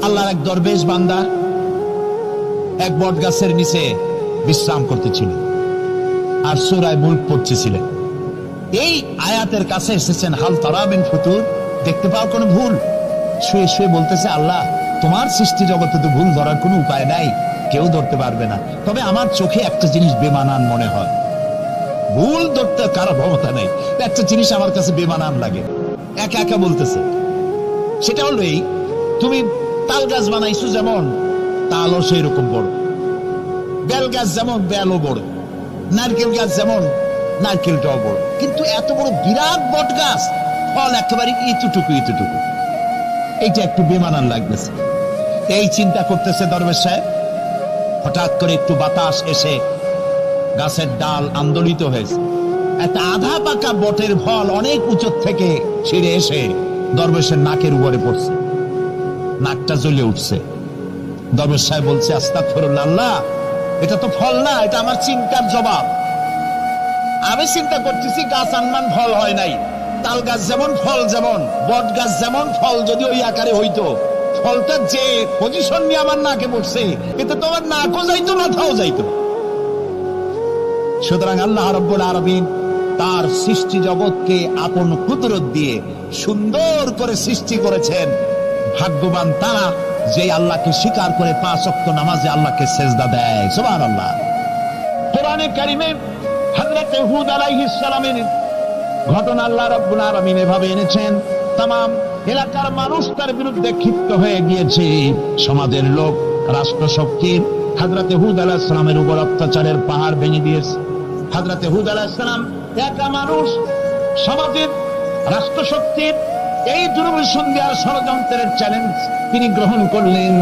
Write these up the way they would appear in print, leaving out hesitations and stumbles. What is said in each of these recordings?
আল্লাহর এক দরবেশ বান্দা এক বট গাছের নিচে বিশ্রাম করতেছিল আর সূরা মুলক পড়তেছিলেন। এই আয়াতের কাছে এসেছেন, হাল তারা মিন ফুতুর, দেখতে পাও কোনো ভুল? শুয়ে শুয়ে বলতেছে, আল্লাহ তোমার সৃষ্টি জগতে তো ভুল ধরার কোনো উপায় নাই, কেউ ধরতে পারবে না, তবে আমার চোখে একটা জিনিস বেমানান মনে হয়। ভুল ধরতে কারো ক্ষমতা নেই, একটা জিনিস আমার কাছে বেমানান লাগে। একা একা বলতেছে, সেটা হলো এই, তুমি তাল গাছ বানাইছো যেমন তালও সেই রকম বড়, বেল গাছ যেমন বেলও বড়, নারকেল গাছ যেমন নারকেলটাও বড়, কিন্তু এত বড় বিরাট বট গাছ ফল একেবারে ইতুটুকু ইতুটুকু, এইটা একটু বেমানান লাগতেছে। এই চিন্তা করতেছে দরবেশ সাহেব, হঠাৎ করে একটু বাতাস এসে গাছের ডাল আন্দোলিত হয়েছে, একটা আধা পাকা বটের ফল অনেক উঁচু থেকে ছিঁড়ে এসে দরবেশের নাকের উপরে পড়ছে, নাকটা জ্বলে উঠছে। দরবেশ সাহেব বলছে, আস্তাগফিরুল্লাহ, আল্লাহ এটা তো ফল না, এটা আমার চিন্তার জবাব। আমি চিন্তা করতেছি গাছ আনমান ফল হয় নাই, তাল গাছ যেমন ফল যেমন, বট গাছ যেমন ফল যদি ওই আকারে হইতো, ফলটা যে পজিশন নিয়ে আমার নাকে পড়ছে, এতে তো আমার নাকও যাইতো মাথাও যাইতো। সুতরাং আল্লাহ রাব্বুল আলামিন তার সৃষ্টি জগৎকে আপন কুদরত দিয়ে সুন্দর করে সৃষ্টি করেছেন। ভাগ্যবান তারা যে আল্লাহকে স্বীকার করে 5 ওয়াক্ত নামাজে আল্লাহকে সেজদা দেয়। সুবহানাল্লাহ। কোরআনে কারিমে হযরত হুদ আলাইহিস সালামের ঘটনা আল্লাহ রাব্বুল আলামিন এভাবে এনেছেন, तमाम এলাকার মানুষ তার বিরুদ্ধে ক্ষিপ্ত হয়ে গিয়েছে। সমাজের লোক, রাষ্ট্রশক্তি হযরত হুদ আলাইহিস সালামের উপর অত্যাচারের পাহাড় ভেঙে দিয়েছে। হযরত হুদ আলাইহিস সালাম একা মানুষ, সমাজের রাষ্ট্রশক্তির এই দুর্বিষণ দেওয়ার ষড়যন্ত্রের চ্যালেঞ্জ তিনি গ্রহণ করলেন।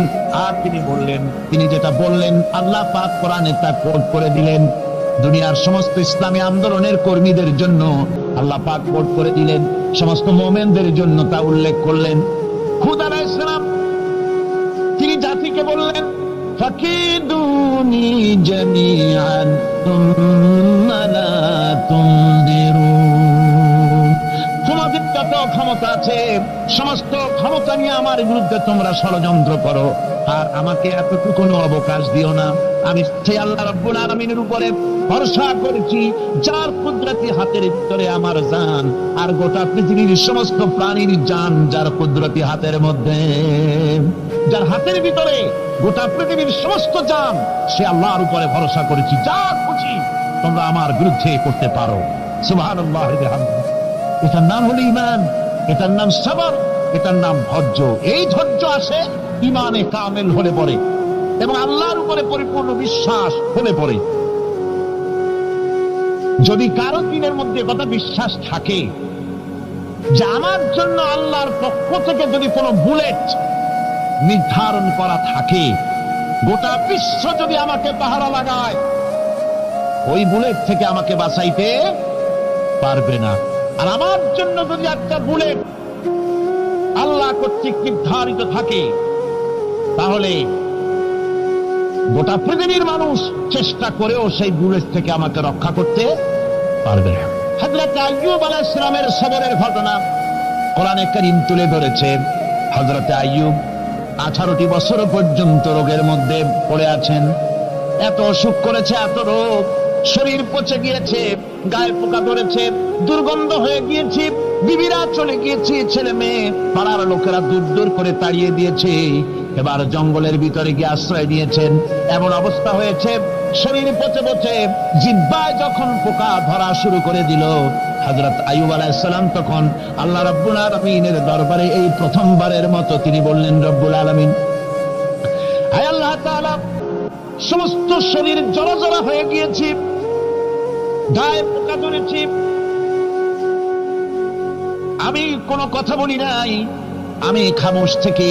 আর তিনি বললেন, তিনি যেটা বললেন আল্লাহ পাক কোরআনে তা কোট করে দিলেন। দুনিয়ার সমস্ত ইসলামী আন্দোলনের কর্মীদের জন্য আল্লাহ পাক কোট করে দিলেন, সমস্ত মুমিনদের জন্য তা উল্লেখ করলেন। হুদ আলাইহিস সালাম তিনি জাতিকে বললেন, ফাকিদুনি জামিআন তুম্মা লা তুনদিরুন, তোমাদের যত ক্ষমতা আছে সমস্ত ক্ষমতা নিয়ে আমার বিরুদ্ধে তোমরা ষড়যন্ত্র করো, আর আমাকে এতটুকু অবকাশ দিও না। আমি সেই আল্লাহ রাব্বুল আলামিনের উপরে ভরসা করেছি, যার কুদরতি হাতের ভিতরে আমার জান, আর গোটা পৃথিবীর সমস্ত প্রাণীর জান যার কুদরতি হাতের মধ্যে, যার হাতের ভিতরে গোটা পৃথিবীর সমস্ত জান, সে আল্লাহর উপরে ভরসা করেছি, যা খুশি তোমরা আমার বিরুদ্ধে করতে পারো। সুবহানাল্লাহ। এটার নাম হলো ঈমান, এটার নাম সবর, এটার নাম ধৈর্য। এই ধৈর্য আসে ঈমানে কামেল হলে পরে এবং আল্লাহর উপরে পরিপূর্ণ বিশ্বাস হলে পরে। যদি কারো দিনের মধ্যে কথা বিশ্বাস থাকে যে আমার জন্য আল্লাহর পক্ষ থেকে যদি কোনো বুলেট নির্ধারণ করা থাকে, গোটা বিশ্ব যদি আমাকে পাহারা লাগায়, ওই বুলেট থেকে আমাকে বাঁচাইতে পারবে না। আর আমার জন্য যদি একটা বুলেট আল্লাহ কর্তৃক নির্ধারিত থাকে, তাহলে গোটা পৃথিবীর মানুষ চেষ্টা করেও সেই বুলেট থেকে আমাকে রক্ষা করতে পারবে না। হযরত আইয়ুব আলাইহিস সালামের সবরের ঘটনা কোরআনে কারীম তুলে ধরেছেন। হযরত আইয়ুব 18টি বছর পর্যন্ত রোগের মধ্যে পড়ে আছেন। এত অসুখ করেছে, এত রোগ, শরীর পচে গিয়েছে, গায়ে পোকা ধরেছে, দুর্গন্ধ হয়ে গিয়েছে, বিবিরা চলে গিয়েছে, ছেলে মেয়ে পাড়ার লোকেরা দূর দূর করে তাড়িয়ে দিয়েছে। এবার জঙ্গলের ভিতরে গিয়ে আশ্রয় নিয়েছেন। এমন অবস্থা হয়েছে, শরীর পচে পচে জিহ্বায় যখন পোকা ধরা শুরু করে দিল, হযরত আইয়ুব আলাইহিস সালাম তখন আল্লাহ রাব্বুল আলামিনের দরবারে এই প্রথমবারের মতো তিনি বললেন, রব্বুল আলামিন, আয় আল্লাহ তাআলা, সমস্ত শরীর জড়জড়া হয়ে গিয়েছে, গায়ে পোকা ধরেছে, আমি কোনো কথা বলি নাই, আমি খামোশ থেকে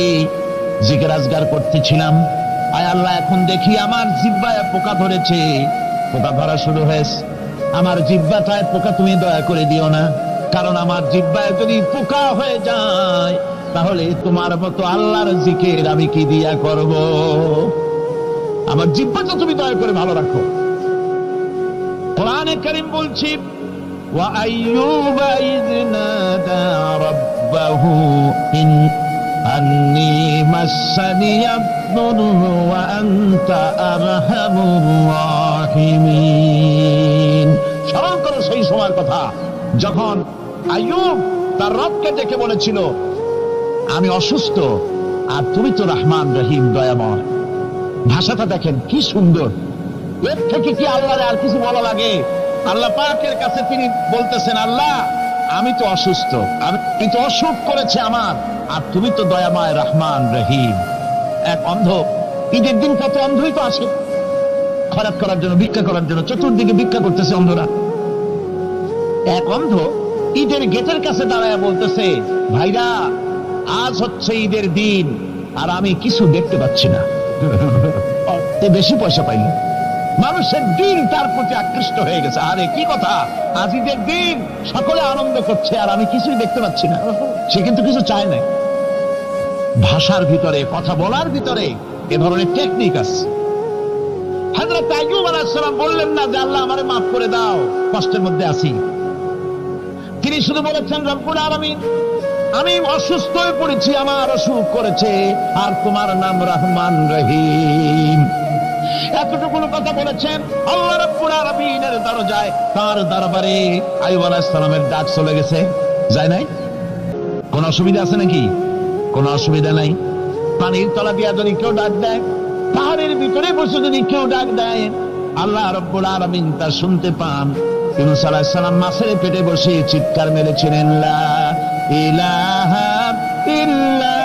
জিকির আজগার করতেছিলাম। আয় আল্লাহ, এখন দেখি আমার জিহ্বায় পোকা ধরেছে, পোকা ধরা শুরু হয়েছে, আমার জিহ্বাটায় পোকা তুমি দয়া করে দিও না, কারণ আমার জিহ্বায় যদি পোকা হয়ে যায় তাহলে তোমার মতো আল্লাহর জিকির আমি কি দিয়া করব? আমার জিহ্বাটা তুমি দয়া করে ভালো রাখো। কোরআনে কারীম বলছি, ওয়া আইয়ুবা ইয নাদা রাব্বাহু আন্নী মাসসানিয়া الضر وأنت أرحم الراحمين। স্মরণ করো সেই সময়ের কথা যখন আইয়ুব তার রবকে ডেকে বলেছিল, আমি অসুস্থ আর তুমি তো রহমান রহিম দয়াময়। ভাষাটা দেখেন কি সুন্দর। এর থেকে কি আল্লাহর আর কিছু বলা লাগে? আল্লাহ পাকের কাছে তিনি বলতেছেন, আল্লাহ আমি তো অসুস্থ, আমি তো অসুখ করেছে আমার, আর তুমি তো দয়াময় রহমান রহিম। এক অন্ধ, ঈদের দিন কত অন্ধই তো আসে খরাত করার জন্য, ভিক্ষা করার জন্য, চতুর্দিকে ভিক্ষা করতেছে অন্ধরা। এক অন্ধ ঈদের গেটের কাছে দাঁড়ায় বলতেছে, ভাইরা আজ হচ্ছে ঈদের দিন আর আমি কিছু দেখতে পাচ্ছি না। বেশি পয়সা পাইল, মানুষের দিন তার প্রতি আকৃষ্ট হয়ে গেছে। আরে কি কথা, আজ ঈদের দিন, সকলে আনন্দ করছে আর আমি কিছুই দেখতে পাচ্ছি না। সে কিন্তু কিছু চায় না। ভাষার ভিতরে, কথা বলার ভিতরে এ ধরনের টেকনিক আছে। হযরত আইয়ুব আলাইহিস সালাম বললেন না যে আল্লাহ আমারে মাফ করে দাও, কষ্টের মধ্যে আছি। তিনি শুধু বলেছেন, রব্বুল আলামিন আমি অসুস্থ হয়ে পড়েছি, আমার অসুখ করেছে, আর তোমার নাম রহমান রহিম। এতটুকু কথা বলেছেন। আল্লাহ রাব্বুল আলামিনের দরজায়, তার দরবারে আইয়ুব আলাইহিস সালামের ডাক চলে গেছে। যায় নাই? কোন অসুবিধা আছে নাকি? কোন অসুবিধা নাই। পানির তলা দিয়া যদি কেউ ডাক দেয়, পাহাড়ের ভিতরে বসে যদি কেউ ডাক দেয়, আল্লাহ রাব্বুল আলামিন তা শুনতে পান। ইউনূস আলাইহিস সালাম মাছের পেটে বসে চিৎকার মেরেছিলেন, লা ইলাহা ইল্লা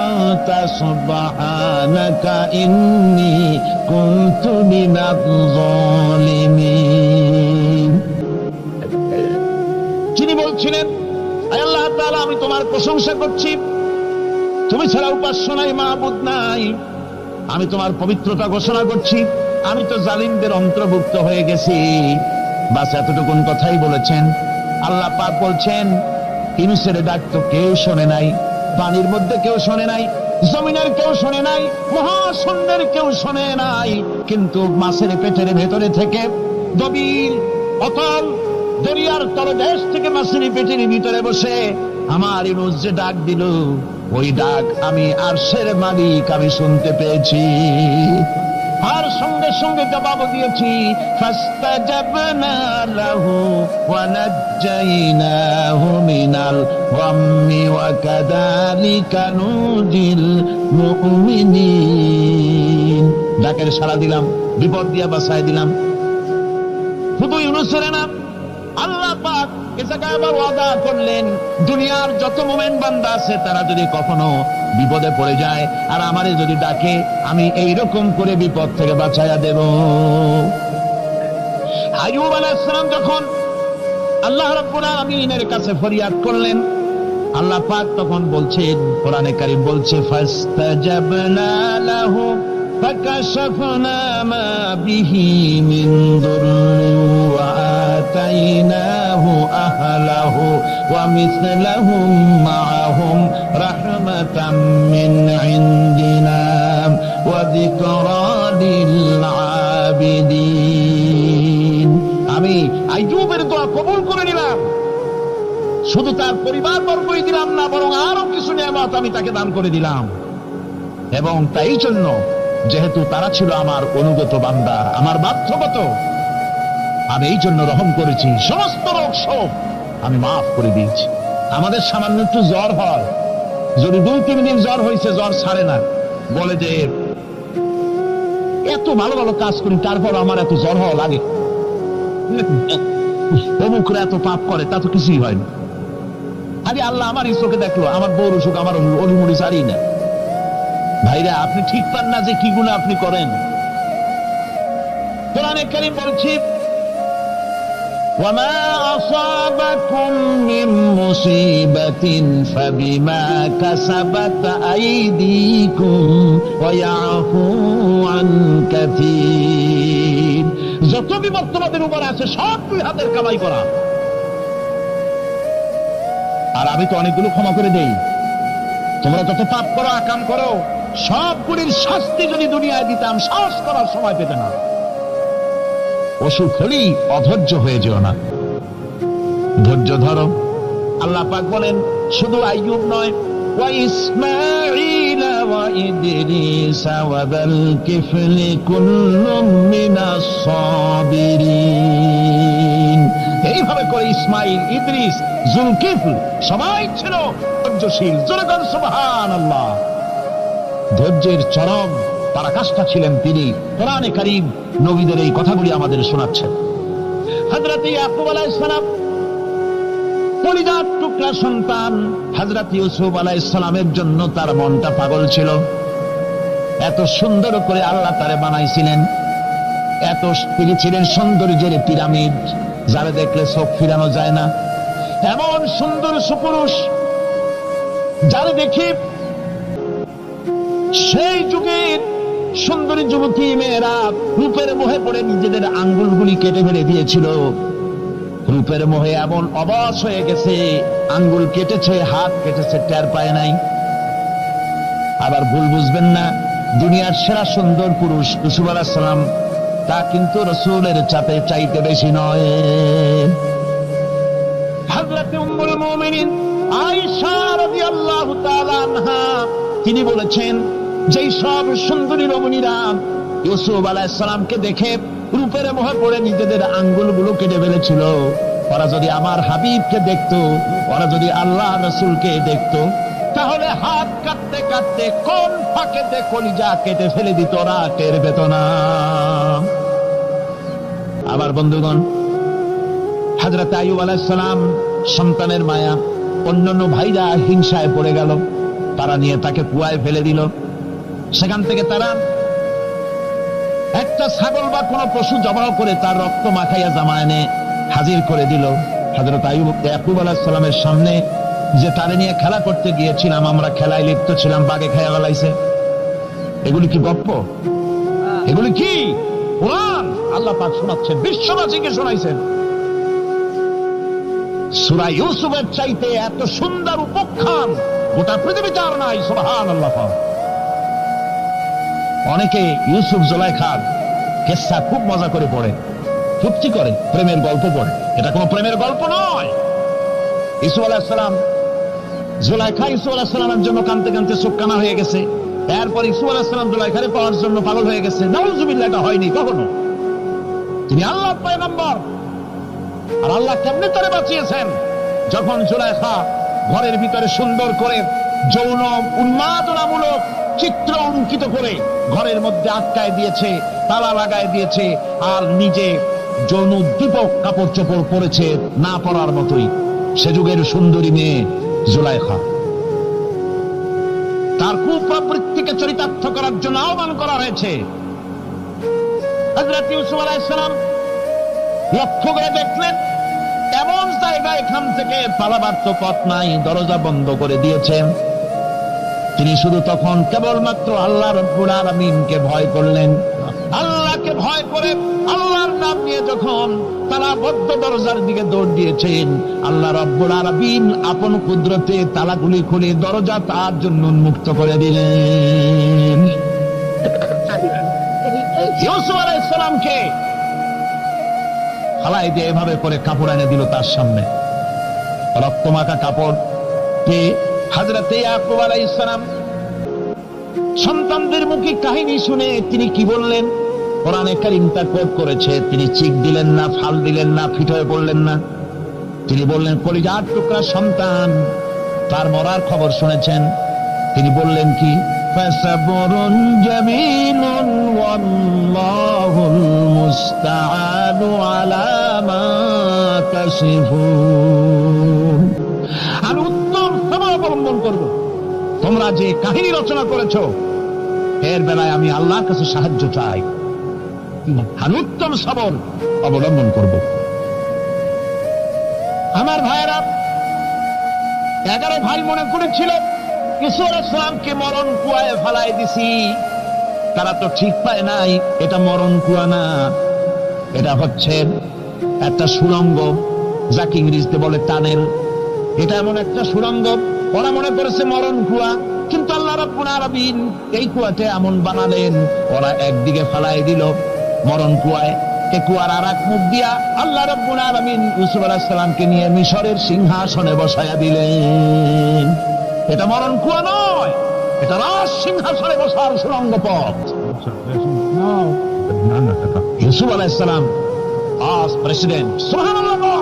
আনতা সুবহানাকা ইন্নী কুনতু মিনাজ জালিমিন। তিনি বলছিলেন, আয় আল্লাহ তাআলা আমি তোমার প্রশংসা করছি, তুমি ছাড়া উপাস্য নাই, মাবুদ নাই। আমি তোমার পবিত্রতা ঘোষণা করছি, আমি তো জালিমদের অন্তর্ভুক্ত হয়ে গেছি। বাস এতটুকুন কথাই বলেছেন। আল্লাহ পাক বলছেন, ইউনূসের ডাক তো কেউ শোনে নাই, পানির মধ্যে কেউ শোনে নাই, জমিনের কেউ শোনে নাই, মহাশূন্যের কেউ শোনে নাই, কিন্তু মাছের পেটের ভেতরে থেকে, গভীর অতল দরিয়ার তলদেশ থেকে মাছের পেটের ভিতরে বসে আমার ইউনূস যে ডাক দিল, ওই ডাক আমি আরশের মালিক আমি শুনতে পেয়েছি। আর সঙ্গে সঙ্গে জবাব দিয়েছি, ফাস্তাজাবনা লাহু ওয়া নাজ্জাইনাহু মিনাল গাম্মি ওয়া কাযালিকা নুজিল মুমিনিন। ডাকের সাড়া দিলাম, বিপদ দিয়া বাঁচাই দিলাম। শুধু ইউনূসের না, আল্লাহ পাক এ জায়গায় আবার ওয়াদা করলেন, দুনিয়ার যত মুমিন বান্দা আছে তারা যদি কখনো বিপদে পড়ে যায় আর আমারে যদি ডাকে, আমি এইরকম করে বিপদ থেকে বাঁচাইয়া দেব। আইয়ুব আলাইহিস সালাম যখন আল্লাহ রাব্বুল আলামিনের কাছে ফরিয়াদ করলেন, আল্লাহ পাক তখন বলছেন, কোরআনে কারীম বলছে, ফাস্তাজাবনা লাহু ফাকাশাফনা মা বিহি মিন দুররিন ওয়া আতাইনাহু আহলাহু ওয়া মিসলাহুম মাআহুম রাহমাতাম মিন ইনদিনা ওয়া যিকরা লিল আবিদিন। আমি আইয়ুবের দোয়া কবুল করে নিলাম, শুধু তার পরিবার বর্গই দিলাম না, বরং আরো কিছু নিয়ামত আমি তাকে দান করে দিলাম। এবং তাই জন্য, যেহেতু তারা ছিল আমার অনুগত বান্দা, আমার বাধ্যগত, আমি এই জন্য রহম করেছি, সমস্ত রোগ শোক আমি মাফ করে দিয়েছি। আমাদের সামান্য একটু জ্বর হয়, যদি 2-3 দিন জ্বর হয়েছে, জ্বর ছাড়ে না, বলে যে এত ভালো ভালো কাজ করি তারপর আমার এত জ্বর হওয়া লাগে, অমুকরা এত পাপ করে, তা তো কিছুই হয়নি। আরে আল্লাহ আমার এই চোখে দেখলো, আমার বউর অসুখ, আমার অলিমুড়ি ছাড়ি না। ভাইরা, আপনি ঠিক পান না যে কি গুনাহ আপনি করেন। কোরআনে কারীম বলছে, ওয়ামা আসাবাকুম মিন মুসিবাতিন ফাবিমা কাসাবাত আইদিকুম ওয়া ইয়াফু আন কাসীর। যত বিপদ তোমাদের উপর আছে সব দুই হাতের কামাই করা, আর আমি তো অনেকগুলো ক্ষমা করে দেই। তোমরা যত পাপ করো, আকাম করো, সবগুলির শাস্তি যদি দুনিয়ায় দিতাম, সাহস করার সময় পেতে না। অসুখ হলেই অধৈর্য হয়ে যেও না, ধৈর্য ধরো। আল্লাহ পাক বলেন, শুধু আইয়ুব নয়, وإسماعيل وإدريس وذا الكفل كل من الصابرين এইভাবে করে ইসমাইল, ইদ্রিস, জুলকিফল সবাই ছিল ধৈর্যশীল। জোরে বলেন সুবহানাল্লাহ। ধৈর্যের চরম পরাকাষ্ঠা ছিলেন তিনি। কোরআনে কারীম নবীদের এই কথাগুলি আমাদের শোনাচ্ছেন। হযরত ইয়াকুব আলাইহিস সালাম কলিজার টুকরা সন্তান হযরত ইউসুফ আলাইহিস সালামের জন্য তার মনটা পাগল ছিল। এত সুন্দর করে আল্লাহ তারে বানাইছিলেন, এত তিনি ছিলেন সৌন্দর্যের পিরামিড, যারা দেখলে চোখ ফিরানো যায় না, এমন সুন্দর সুপুরুষ যারা দেখি সেই যুগের সুন্দরী যুবতী মেয়েরা রূপের মোহে পড়ে নিজেদের আঙ্গুলগুলি কেটে ফেলে দিয়েছিল। রূপের মোহে এমন অবশ হয়ে গেছে, আঙ্গুল কেটেছে, হাত কেটেছে, টের পায় নাই। আবার ভুল বুঝবেন না, দুনিয়ার সেরা সুন্দর পুরুষ ইউসুফ আলাইহিস সালাম তা কিন্তু রাসূলের চাইতে বেশি নয়। হযরত উম্মুল মুমিনিন আয়েশা রাদিয়াল্লাহু তাআলা আনহা তিনি বলেছেন, যেই সব সুন্দরী রমণীরা ইউসুফ আলাইহিস সালামকে দেখে রূপের মোহে পড়ে নিজেদের আঙ্গুলগুলো কেটে ফেলেছিল, ওরা যদি আমার হাবিবকে দেখতো, ওরা যদি আল্লাহ রাসূলকে দেখতো, তাহলে হাত কাটতে কাটতে কোন ফাঁকেতে কলিজা কেটে ফেলে দিত, ওরা টের পেত না। আবার বন্ধুগণ, হযরত আইয়ুব আলাইহিস সালাম সন্তানের মায়া, অন্যান্য ভাইরা হিংসায় পড়ে গেল, তারা নিয়ে তাকে কুয়ায় ফেলে দিল। সেখান থেকে তারা একটা ছাগল বা কোনো পশু জবাহ করে তার রক্ত মাখাইয়া জামা এনে হাজির করে দিল। হযরত ইয়াকুব আলাইহিস সালামের সামনে যে তারে নিয়ে খেলা করতে গিয়েছিলাম, আমরা খেলায় লিপ্ত ছিলাম, বাগে খেয়া ফেলাইছে। এগুলি কি গপ্প? এগুলি কি কোরআন? আল্লাহ পাক শোনাচ্ছেন, বিশ্ববাসীকে শোনাইছেন। সূরা ইউসুফের চাইতে এত সুন্দর উপাখ্যান গোটা পৃথিবীতে আর নাই। সুবহানাল্লাহ। অনেকে ইউসুফ জুলাইখার কিসসা খুব মজা করে পড়ে, ফুর্তি করে, প্রেমের গল্প পড়ে। এটা কোনো প্রেমের গল্প নয়। ইউসুফ আলাইহিস সালাম, জুলাইখা ইউসুফ আলাইহিস সালামের জন্য কাঁদতে কাঁদতে চোখ কানা হয়ে গেছে। এরপর ইউসুফ আলাইহিস সালাম জুলাইখারে পাওয়ার জন্য পাগল হয়ে গেছে। নাউজুবিল্লাহ, এটা হয়নি কখনো। তিনি আল্লাহর পয়গম্বর। আর আল্লাহ কেমনে তারে বাঁচিয়েছেন? যখন জুলাইখা ঘরের ভিতরে সুন্দর করে যৌন উন্মাদনামূলক চিত্র অঙ্কিত করে ঘরের মধ্যে আটকায় দিয়েছে, তালা লাগায় দিয়েছে, আর নিজে যৌন উদ্দীপক কাপড় চোপড় পরেছে না পরার মতোই। সে যুগের সুন্দরী মেয়ে জুলাইখা, তার কুপ্রবৃত্তিকে চরিতার্থ করার জন্য আহ্বান করা হয়েছে। হযরত ইউসুফ আলাইহিস সালাম লক্ষ্য করে দেখলেন এমন জায়গা, এখান থেকে পালাবার তো পথ নাই, দরজা বন্ধ করে দিয়েছেন। তিনি শুধু তখন কেবলমাত্র আল্লাহ রাব্বুল আলামিনকে ভয় করলেন। আল্লাহকে ভয় করে আল্লাহর নাম নিয়ে যখন তালাবদ্ধ দরজার দিকে দৌড় দিয়েছেন, আল্লাহ রাব্বুল আলামিন আপন কুদরতে তালাগুলি খুলে দরজা তার জন্য উন্মুক্ত করে দিলেন। ইউসুফ আলাইহিস সালামকে খালাই দিয়ে এভাবে করে কাপড় এনে দিল তার সামনে, রক্তমাখা কাপড় পেয়ে হযরত ইয়াকুব আলাইহিস সালাম সন্তানদের মুখে কাহিনী শুনে তিনি কি বললেন? কোরআনে কারীম তা কোট করেছে। তিনি চিক দিলেন না, ফাল দিলেন না, ফিট হয়ে পড়লেন না। তিনি বললেন, কলিজার টুকরা সন্তান, তার মরার খবর শুনেছেন। তিনি বললেন কি? ফাসাবরুন জামিলুন ওয়াল্লাহুল মুস্তাআনু আলা মা তাসিফুন। আমি উত্তম সবর অবলম্বন করব। তোমরা যে কাহিনী রচনা করেছো এর বেলায় আমি আল্লাহর কাছে সাহায্য চাই। আমি উত্তম সবর অবলম্বন করব। আমার ভাইয়েরা, 11 ভাই মনে করেছিল ইউসুফ আলাইহিস সালামকে মরণ কুয়ায় ফেলাই দিছি। তারা তো ঠিক পায় নাই এটা মরণ কুয়া না, এটা হচ্ছে একটা সুড়ঙ্গ, যাকে ইংরেজিতে বলে টানেল। এটা এমন একটা সুড়ঙ্গ, ওরা মনে করেছে মরণ কুয়া, কিন্তু আল্লাহ রাব্বুল আলামিন এই কুয়াতে এমন বানালেন, ওরা একদিকে ফেলাই দিল মরণ কুয়ায়, এই কুয়ার আর এক মুখ দিয়া আল্লাহ রাব্বুল আলামিন ইউসুফ আলাইহিস সালামকে নিয়ে মিশরের সিংহাসনে বসায়া দিলেন। এটা মরণ কুয়া নয়, এটা রাজ সিংহাসনে বসার সুরঙ্গ পথ। ইউসুফ আলাইহিস সালাম আজ প্রেসিডেন্ট, সুবহানাল্লাহ,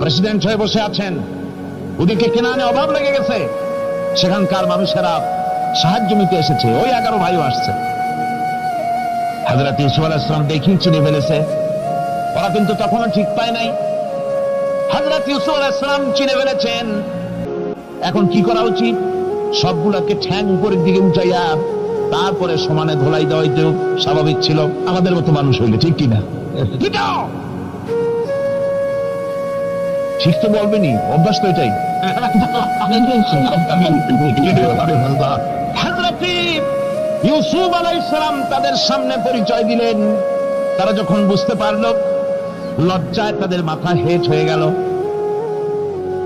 প্রেসিডেন্ট হয়ে বসে আছেন। ওদিকে কেনানে অভাব লেগে গেছে, সেখানকার মানুষেরা সাহায্য নিতে এসেছে। ওই 11 ভাইও আসছে। হযরত ইউসুফ আলাইহিস সালাম দেখি চিনে ফেলেছে। ওরা কিন্তু তখনও ঠিক পায় নাই। হযরত ইউসুফ আলাইহিস সালাম চিনে ফেলেছেন। এখন কি করা উচিত? সবগুলোকে ঠ্যাং উপরের দিকে উঠাইয়া তারপরে সমানে ধোলাই দেওয়াই তো স্বাভাবিক ছিল, আমাদের মতো মানুষ হইলে, ঠিক কিনা? ঠিক তো বলবেনি, অভ্যাস তো এটাই। হযরত ইউসুফ আলাইহিস সালাম তাদের সামনে পরিচয় দিলেন। তারা যখন বুঝতে পারল, লজ্জায় তাদের মাথা হেট হয়ে গেল।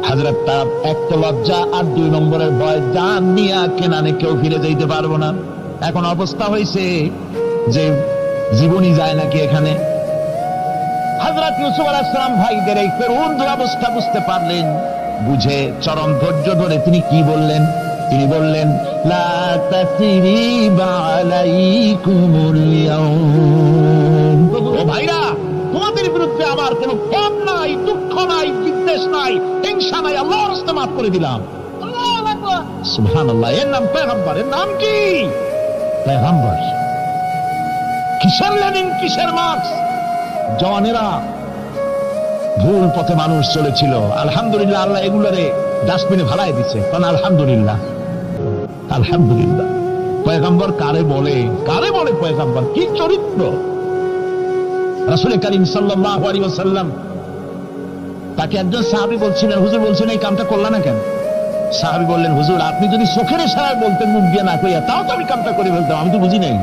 হযরত তার এক তো লজ্জা, আর 2 নম্বরের ভয়, জান নিয়া কেনানে কেউ ফিরে যাইতে পারবো না। এখন অবস্থা হয়েছে যে জীবনই যায় নাকি এখানে। হযরত ইউসুফ আলাইহিস সালাম ভাইদের এই করুণ দুরবস্থা বুঝতে পারলেন। বুঝে চরম ধৈর্য ধরে তিনি কি বললেন? তিনি বললেন, লা তাসরিবা আলাইকুমুল ইয়াউম। ও ভাইরা, তোমাদের বিরুদ্ধে আমার কোনো পাপ নাই, দুঃখ নাই, বিদ্বেষ নাই, হিংসা নাই, আল্লাহর রাস্তায় মাফ করে দিলাম। আল্লাহু আকবার, সুবহানাল্লাহ। এর নাম পয়গম্বর। এর নাম কি? পয়গম্বর। কিসের লেনিন, কিসের মার্কস? জওয়ানেরা, ভুল পথে মানুষ চলেছিল। আলহামদুলিল্লাহ, আল্লাহ এগুলোরে ডাস্টবিনে ফালাই দিছে। কারণ আলহামদুলিল্লাহ, আলহামদুলিল্লাহ। পয়গম্বর কারে বলে? কারে বলে পয়গম্বর? কি চরিত্র! রাসূল করিম সাল্লাল্লাহু আলাইহি ওয়াসাল্লাম, তাকে একজন সাহাবী বলছিলেন, হুজুর বলছেন এই কামটা করলা না কেন? সাহাবী বললেন, হুজুর আপনি যদি চোখের ইশারায় বলতেন, মুখ দিয়ে না কইয়া, তাও তো আমি কামটা করে ফেলতাম, আমি তো বুঝি নাই।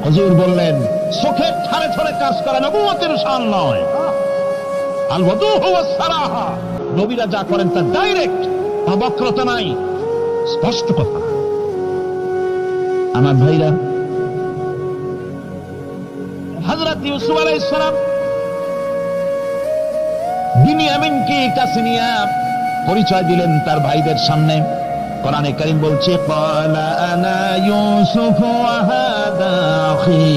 হুজুর বললেন, চোখের ঠারে ঠারে কাজ করা নবুয়তের শান নয়। আল ওয়াদুহু ওয়াস সারাহা, নবীরা যা করেন তা ডাইরেক্ট, বক্রতা নাই, স্পষ্ট কথা। আমার ভাইরা, হযরত ইউসুফ আলাইহিস সালাম বিনিয়ামিনকে কাছে নিয়ে পরিচয় দিলেন তার ভাইদের সামনে। কোরআনে কারীম বলছে, ক্বালা আনা ইউসুফ ওয়া হাদা আখি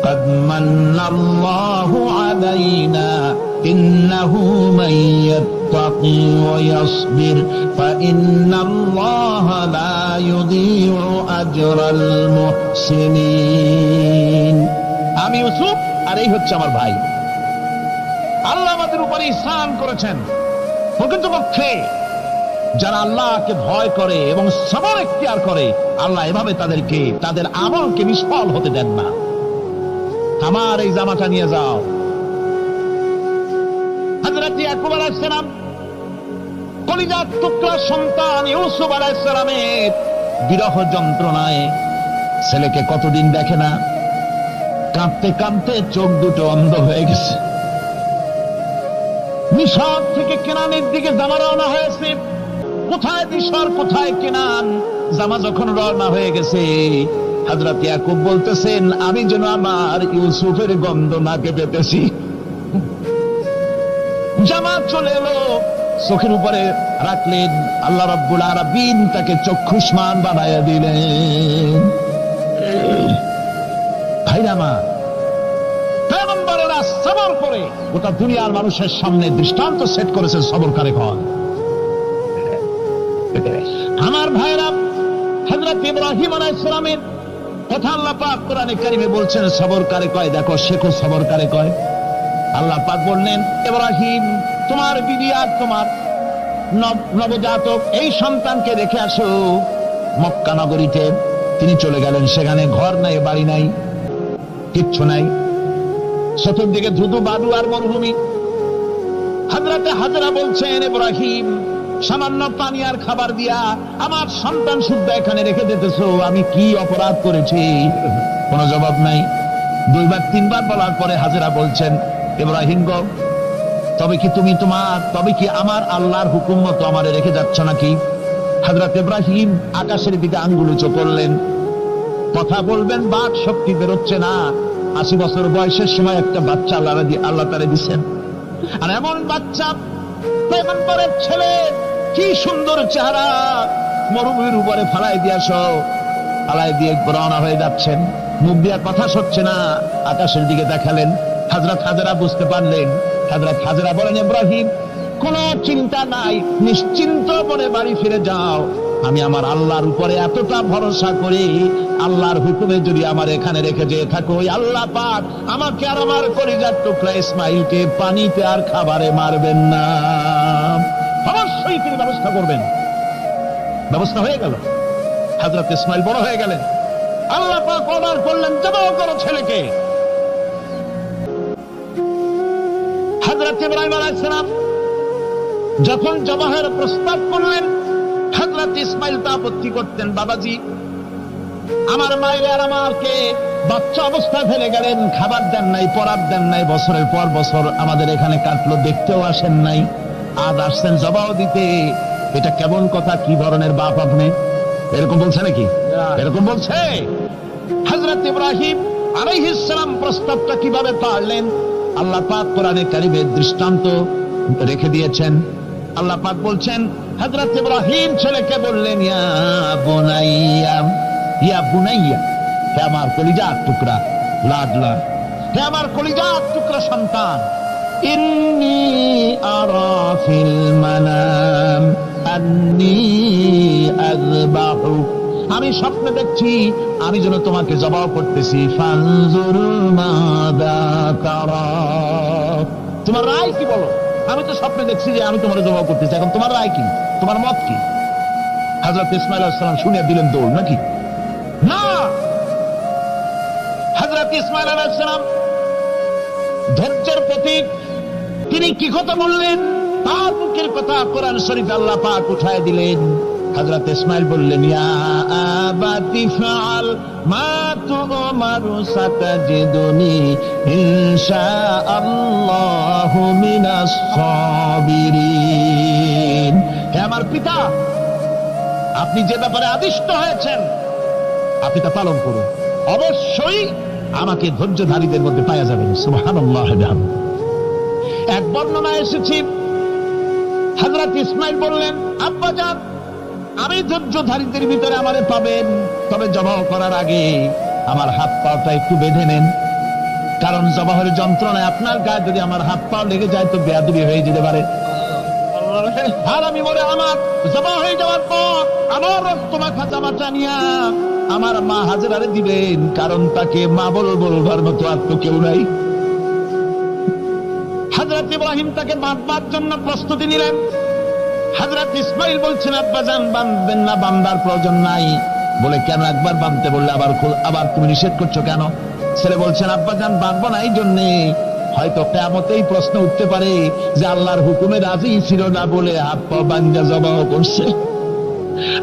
قد من الله علينا إنه من يتقي ويصبر فإن الله لا يضيع أجر المحسنين। আমি ইউসুফ, আর এই হচ্ছে আমার ভাই। আল্লাহ আমাদের উপর ইহসান করেছেন। প্রকৃতপক্ষে যারা আল্লাহকে ভয় করে এবং সবর ইখতিয়ার করে, আল্লাহ এভাবে তাদেরকে, তাদের আমলকে নিষ্ফল হতে দেন না। আমার এই জামাটা নিয়ে যাও। হযরত ইয়াকুব আলাইহিস সালাম, কলিজার টুকরা সন্তান ইউসুফ আলাইহিস সালামের বিরহ যন্ত্রণায় ছেলেকে কতদিন দেখে না, কাঁদতে কাঁদতে চোখ দুটো অন্ধ হয়ে গেছে। মিশর থেকে কেনানের দিকে জামা রওনা হয়েছে। কোথায় মিশর, কোথায় কেনান? জামা যখন রওনা হয়ে গেছে, হযরত ইয়াকুব বলতেছেন, আমি যেন আমার ইউসুফের গন্ধ নাকে পেতেছি। জামা চলে এলো, চোখের উপরে রাখলেন। আল্লাহ রাব্বুল আলামিন তাকে চক্ষুষ্মান বানাইয়া দিলেন। ভাইরা আমার, পয়গম্বরেরা সবর করে গোটা দুনিয়ার মানুষের সামনে দৃষ্টান্ত সেট করেছেন সবরকারী হন। আমার ভাইরা, হযরত ইব্রাহিম আলাইহিস সালামের কথা আল্লাহ পাক কোরআনে কারিমে বলছেন, সবর কারে কয়, দেখো শেখো সবর কারে কয়। আল্লাহ পাক বললেন, ইব্রাহিম তোমার বিবি আর তোমার নবজাতক এই সন্তানকে রেখে আসো মক্কা নগরীতে। তিনি চলে গেলেন। সেখানে ঘর নাই, বাড়ি নাই, কিচ্ছু নাই, চতুর্দিকে ধুধু বালু আর মরুভূমি। হযরতে হাজরা বলছেন, ইব্রাহিম সামান্য পানি আর খাবার দিয়া আমার সন্তান শুদ্ধ এখানে রেখে দিতেছো, আমি কি অপরাধ করেছি? কোনো জবাব নাই। 2 বার 3 বার বলার পরে হাজরা বলছেন, ইব্রাহিম গো, তবে কি আমার আল্লাহর হুকুম মতো আমারে রেখে যাচ্ছ নাকি? হযরত ইব্রাহিম আকাশের দিকে আঙ্গুল উঁচু করলেন। কথা বলবেন, বাক শক্তি বেরোচ্ছে না। 80 বছর বয়সের সময় একটা বাচ্চা আল্লাহ তারে দিচ্ছেন। আর এমন বাচ্চা, পয়গম্বরের ছেলে, কি সুন্দর চেহারা, মরুভূমির উপরে ফালাই দিয়েছ। ফালাই দিয়ে রওনা হয়ে যাচ্ছেন, মুখ দিয়ে কথা সরছে না, আকাশের দিকে দেখালেন। হযরত হাজেরা বুঝতে পারলেন। হযরত হাজেরা বলেন, ইব্রাহিম কোনো চিন্তা নাই, নিশ্চিন্ত মনে বাড়ি ফিরে যাও। আমি আমার আল্লাহর উপরে এতটা ভরসা করি, আল্লাহর হুকুমে যদি আমার এখানে রেখে যেয়ে থাকো, ওই আল্লাহ পাক আমাকে আর আমার কলিজার টুকরা ইসমাইলকে পানিতে আর খাবারে মারবেন না, অবশ্যই তিনি ব্যবস্থা করবেন। ব্যবস্থা হয়ে গেল। হযরত ইসমাইল বড় হয়ে গেলেন। আল্লাহ পাক অর্ডার করলেন, জবাহ করো ছেলেকে। হযরত ইব্রাহিম আলাইহিস সালাম যখন জবাহের প্রস্তাব করলেন, হযরত ইসমাইল তা আপত্তি করতেন, বাবাজি আমার মায়ের আর আমাকে বাচ্চা অবস্থায় ফেলে গেলেন, খাবার দেন নাই, পরার দেন নাই, বছরের পর বছর আমাদের এখানে কাটলো, দেখতেও আসেন নাই, আজ আসছেন জবাব দিতে। এটা কেমন কথা, কি ধরনের বাপ আপনি? এরকম বলছে নাকি? এরকম বলছে। হযরত ইব্রাহিম আলাইহিস সালাম প্রস্তাবটা কিভাবে পারলেন? আল্লাহ পাক কোরআনে কারিমে দৃষ্টান্ত রেখে দিয়েছেন। আল্লাহ পাক বলছেন, হযরত ইব্রাহিম ছেলেকে বললেন, ইয়া বুনাইয়া, ইয়া বুনাইয়া, হে আমার কলিজার টুকরা লাডলা, হে আমার কলিজার টুকরা সন্তান, ইন্নী আরা ফিল মানাম আন্নী আযবাহু, আমি স্বপ্নে দেখছি আমি যেন তোমাকে জবাহ করতেছি। ফানজুর মাযা তারা, তোমার রায় কি বলো? আমি তো স্বপ্নে দেখছি যে আমি তোমার জবাহ করতেছি, এখন তোমার রায় কি, তোমার মত কি? হযরত ইসমাঈল আলাইহিস সালাম শুনে দিলেন দৌড়, নাকি না? হযরত ইসমাঈল আলাইহিস সালাম ধৈর্যের প্রতীক, তিনি কি কথা বললেন? তার মুখের কথা কোরআন শরীফে আল্লাহ পাক উঠায় দিলেন। হযরত ইসমাঈল বললেন, ইয়া আবাতি ফাআল মা তুমারু সাতাজিদুনি ইনশাআল্লাহু মিনাস সাবিরিন, হে আমার পিতা, আপনি যে ব্যাপারে আদিষ্ট হয়েছেন আপনি তা পালন করুন, অবশ্যই আমাকে ধৈর্যধারীদের মধ্যে পাওয়া যাবেন। সুবহানাল্লাহ। এক বর্ণনায় এসেছে, হযরত ইসমাঈল বললেন, আব্বাজান আমি ধৈর্যধারীদের ভিতরে আমারে পাবেন, তবে জবাহ করার আগে আমার হাত পাটা একটু বেঁধে নেন, কারণ জবাহের যন্ত্রণায় আপনার গায়ে যদি আমার হাত পা লেগে যায় তো বেয়াদবি হয়ে যেতে পারে। আর আমি বলে আমার জবাহ হয়ে যাওয়ার পর আমার রক্ত মাখা জামা টানিয়া আমার মা হাজেরারে দিবেন, কারণ তাকে মা বলবার মতো আর তো কেউ নাই। হযরত ইব্রাহিম তাকে বাঁধবার জন্য প্রস্তুতি নিলেন। হযরত ইসমাঈল বলছেন, আব্বাজান বাঁধবেন না, বাঁধার প্রয়োজন নাই। বলে, কেন? একবার বাঁধতে বললে আবার তুমি নিষেধ করছো কেন? ছেলে বলছেন, আব্বাজান বাঁধবো না এই জন্যে, হয়তো কিয়ামতেই প্রশ্ন উঠতে পারে যে আল্লাহর হুকুমে রাজি ছিল না বলে হাত পা বাঁধা জবাহ করছে,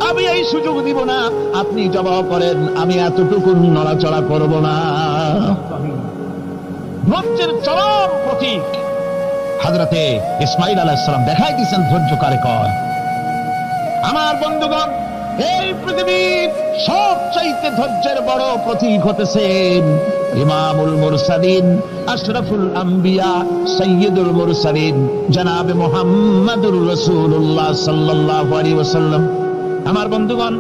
আমি এই সুযোগ দিব না, আপনি জবাহ করেন, আমি এতটুকু নড়াচড়া করব না। ধৈর্যের চরম প্রতীক হযরতে ইসমাঈল আলাইহিস সালাম দেখাই দিয়েছেন ধৈর্য কারে কয়। আমার বন্ধুগণ, এই পৃথিবীর সবচাইতে ধৈর্যের বড় প্রতীক হতেছেন ইমামুল মুরসালিন, আশরাফুল আম্বিয়া, সাইয়্যিদুল মুরসালিন, জনাবে মুহাম্মদুর রাসূলুল্লাহ সাল্লাল্লাহু আলাইহি ওয়াসাল্লাম। আমার বন্ধুগণ,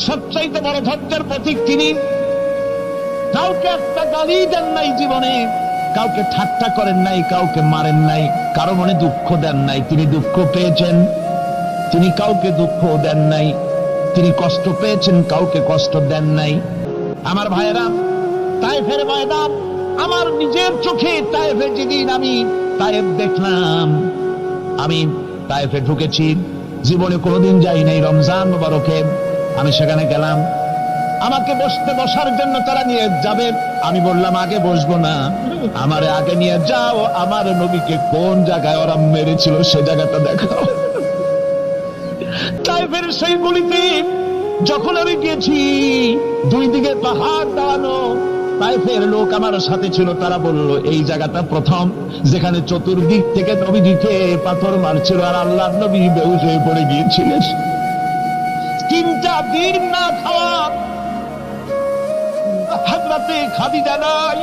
সবচাইতে বড় ধৈর্যের প্রতীক তিনি। কাউকে একটা গালি দেন নাই জীবনে, কাউকে ঠাট্টা করেন নাই, কাউকে মারেন নাই, কারো মনে দুঃখ দেন নাই। তিনি দুঃখ পেয়েছেন, তিনি কাউকে দুঃখ দেন নাই। তিনি কষ্ট পেয়েছেন, কাউকে কষ্ট দেন নাই। আমার ভাইয়েরা, তায়েফের ময়দান, আমার নিজের চোখে তায়েফে যেদিন আমি তায়েফ দেখলাম, আমি তায়েফে ঢুকেছি, জীবনে কোনোদিন যাই নাই। রমজান মুবারকে আমি সেখানে গেলাম, আমাকে বসার জন্য তারা নিয়ে যাবে। আমি বললাম, আগে বসবো না, আমারে আগে নিয়ে যাও, আমার নবীকে কোন জায়গায় ওরা মেরেছিল সে জায়গাটা দেখাও। তায়েফের সেই গলিতে যখন আমি গেছি, দুই দিকে পাহাড় দাঁড়ানো, তায়েফের লোক আমার সাথে ছিল, তারা বলল এই জায়গাটা প্রথম যেখানে চতুর্দিক থেকে নবীজিকে পাথর মারছিল আর আল্লাহর নবী বেহুশ হয়ে পড়ে গিয়েছিলেন। 3টা দিন না খাওয়া, হযরতে খাদিজা নাই,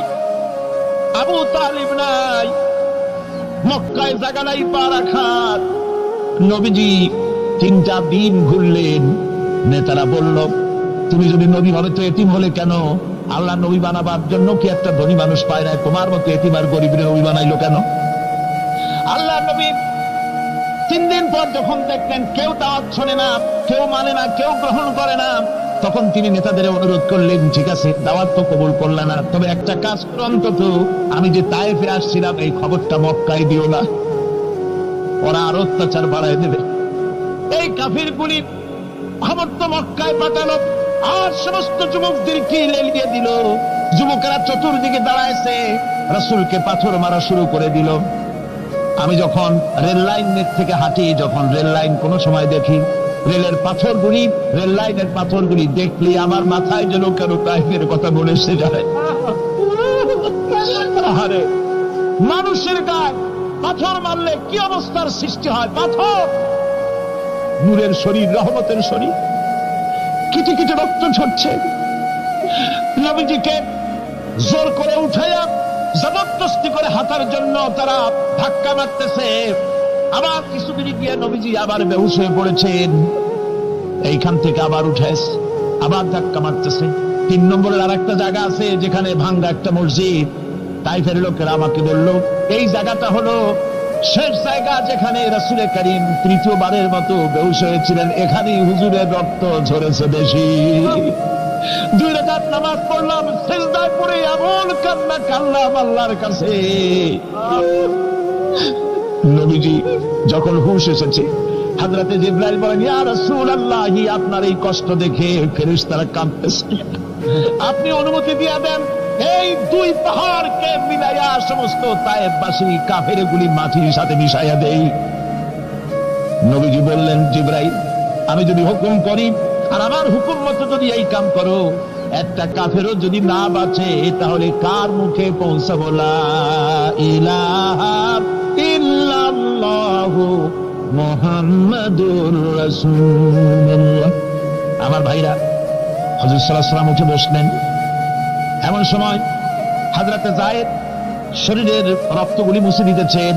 আবু তালিব নাই, মক্কায় জায়গা নাই পা রাখার। নবীজি 3টা দিন ঘুরলেন। নেতারা বলল, তুমি যদি নবী হবে তো এতিম হলে কেন? আল্লাহ নবী বানাবার জন্য কি একটা ধনী মানুষ পায় না? তোমার মতো এতিম আর গরিবের নবী বানাইলো কেন? আল্লাহ নবী 3 দিন পর যখন দেখলেন কেউ দাওয়াত শোনে না, কেউ মানে না, কেউ গ্রহণ করে না, তখন তিনি নেতাদের অনুরোধ করলেন, ঠিক আছে দাওয়াত তো কবুল করলে না, তবে একটা কাজ করো, অন্তত আমি যে তায়েফে আসছিলাম এই খবরটা মক্কায় দিও না, ওরা আরো অত্যাচার বাড়ায় দেবে। এই কাফিরগুলি খবর তো মক্কায় পাঠালো, আর সমস্ত যুবকদেরকে লেলিয়ে দিল। যুবকেরা চতুর্দিকে দাঁড়াইছে, রাসূলকে পাথর মারা শুরু করে দিল। আমি যখন রেল লাইনের থেকে হাঁটি, যখন রেল লাইন কোনো সময় দেখি, রেলের পাথরগুলি, রেল লাইনের পাথরগুলি দেখলে আমার মাথায় যেন কেন তাইফের কথা বলে এসে যায়। আরে মানুষের গায়ে পাথর মারলে কি অবস্থার সৃষ্টি হয়! পাথর নূরের শরীর, রহমতের শরীর, কিটে কিটে রক্ত ঝরছে। নবীজিকে জোর করে উঠাইয়া জবরদস্তি করে হাঁটার জন্য তারা ধাক্কা মারতেছে। আবার কিছুদিন গিয়ে নবীজি আবার বেহুশ হয়ে পড়েছেন, এইখান থেকে আবার উঠাইছে, আবার ধাক্কা মারতেছে। 3 নম্বরের আর একটা জায়গা আছে যেখানে ভাঙ্গা একটা মসজিদ। তাইফের লোকেরা আমাকে বলল, এই জায়গাটা হলো শেষ জায়গা যেখানে রাসূল করিম 3য়-বারের মতো বেহুশ হয়েছিলেন, এখানেই হুজুরের রক্ত ঝরেছে বেশি। 2 রাকাত নামাজ পড়লাম, সিজদায় পড়ে এমন কান্না কাঁদলাম আল্লাহর কাছে। নবীজি যখন হুঁশ এসেছে, হযরতে জিবরাইল বলেন, ইয়া রাসূলুল্লাহ, আপনার এই কষ্ট দেখে ফেরেশতারা কাঁদতেছে, আপনি অনুমতি দিয়ে দেন এই 2 পাহাড়কে মিলাইয়া সমস্ত তায়েফবাসী কাফেরগুলি মাটির সাথে মিশাইয়া দেই। নবীজি বললেন, জিবরাইল, আমি যদি হুকুম করি আর আমার হুকুম মতো যদি এই কাম করো, একটা কাফেরও যদি না বাঁচে তাহলে কার মুখে পৌঁছাবো লা ইলাহা ইল্লাল্লাহু মুহাম্মাদুর রাসূলুল্লাহ। আমার ভাইরা, হযরত সাল্লাল্লাহু আলাইহি ওয়াসাল্লাম উঠে বসলেন। এমন সময় হযরতে যায়েদ শরীরের রক্তগুলি মুছে দিতেছেন।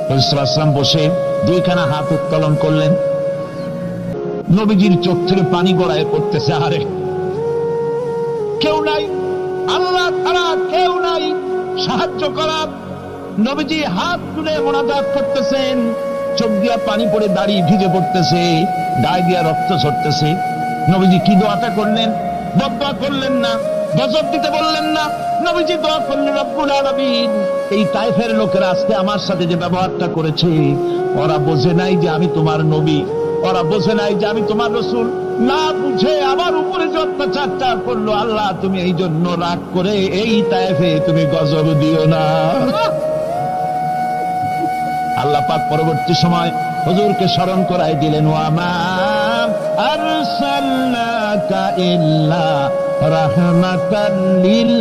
হযরত সাল্লাল্লাহু আলাইহি ওয়াসাল্লাম বসে 2খানা হাত উত্তোলন করলেন। নবীজির চোখ থেকে পানি গড়ায় পড়তেছে। আরে কেউ নাই, আল্লাহ ছাড়া কেউ নাই সাহায্য করার। নবীজি হাত তুলে মোনাজাত করতেছেন, চোখ দিয়া পানি পড়ে দাড়ি ভিজে পড়তেছে, গায়ে দিয়া রক্ত ঝরতেছে। নবীজি কি দোয়াটা করলেন? বদদোয়া করলেন না, গজব দিতে বললেন না। নবীজি দোয়া করলেন, রব্বুল আলামিন, এই তায়েফের লোকেরা আজকে আমার সাথে যে ব্যবহারটা করেছে, ওরা বোঝে নাই যে আমি তোমার নবী, ওরা বোঝে নাই যে আমি তোমার রাসূল, না বুঝে আমার উপরে যে অত্যাচারটা করলো, আল্লাহ তুমি এই জন্য রাগ করে এই তায়েফে তুমি গজব দিও না। আল্লাহ পাক পরবর্তী সময় হুজুরকে স্মরণ করাই দিলেন, ওয়া মা আরসালনাকা ইল্লা রাহমাতাল লিল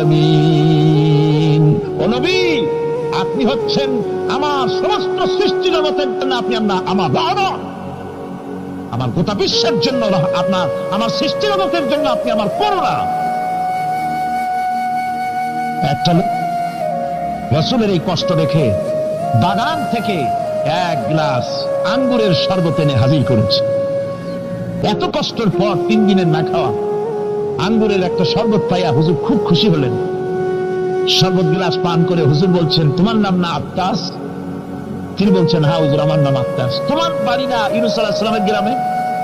আলামিন। ও নবী, আপনি হচ্ছেন আমার সমস্ত সৃষ্টি জগতের জন্য, আপনি আমার রহমত, আমার গোটা বিশ্বের জন্য আপনার, আমার সৃষ্টি জগতের জন্য আপনি আমার করুণা। একটা লোক রাসূলের এই কষ্ট দেখে বাগান থেকে 1 গ্লাস আঙ্গুরের শরবত এনে হাজির করেছে। এত কষ্টের পর 3 দিনের না খাওয়া আঙ্গুরের একটা শরবত পাইয়া হুজুর খুব খুশি হলেন। শরবত গ্লাস পান করে হুজুর বলছেন, তোমার নাম না আত্তাস? তিনি বলছেন, হ্যাঁ হুজুর, আমার নাম আত্তাস। তোমার বাড়ি না ইউনূস আলাইহিস সালামের গ্রামে?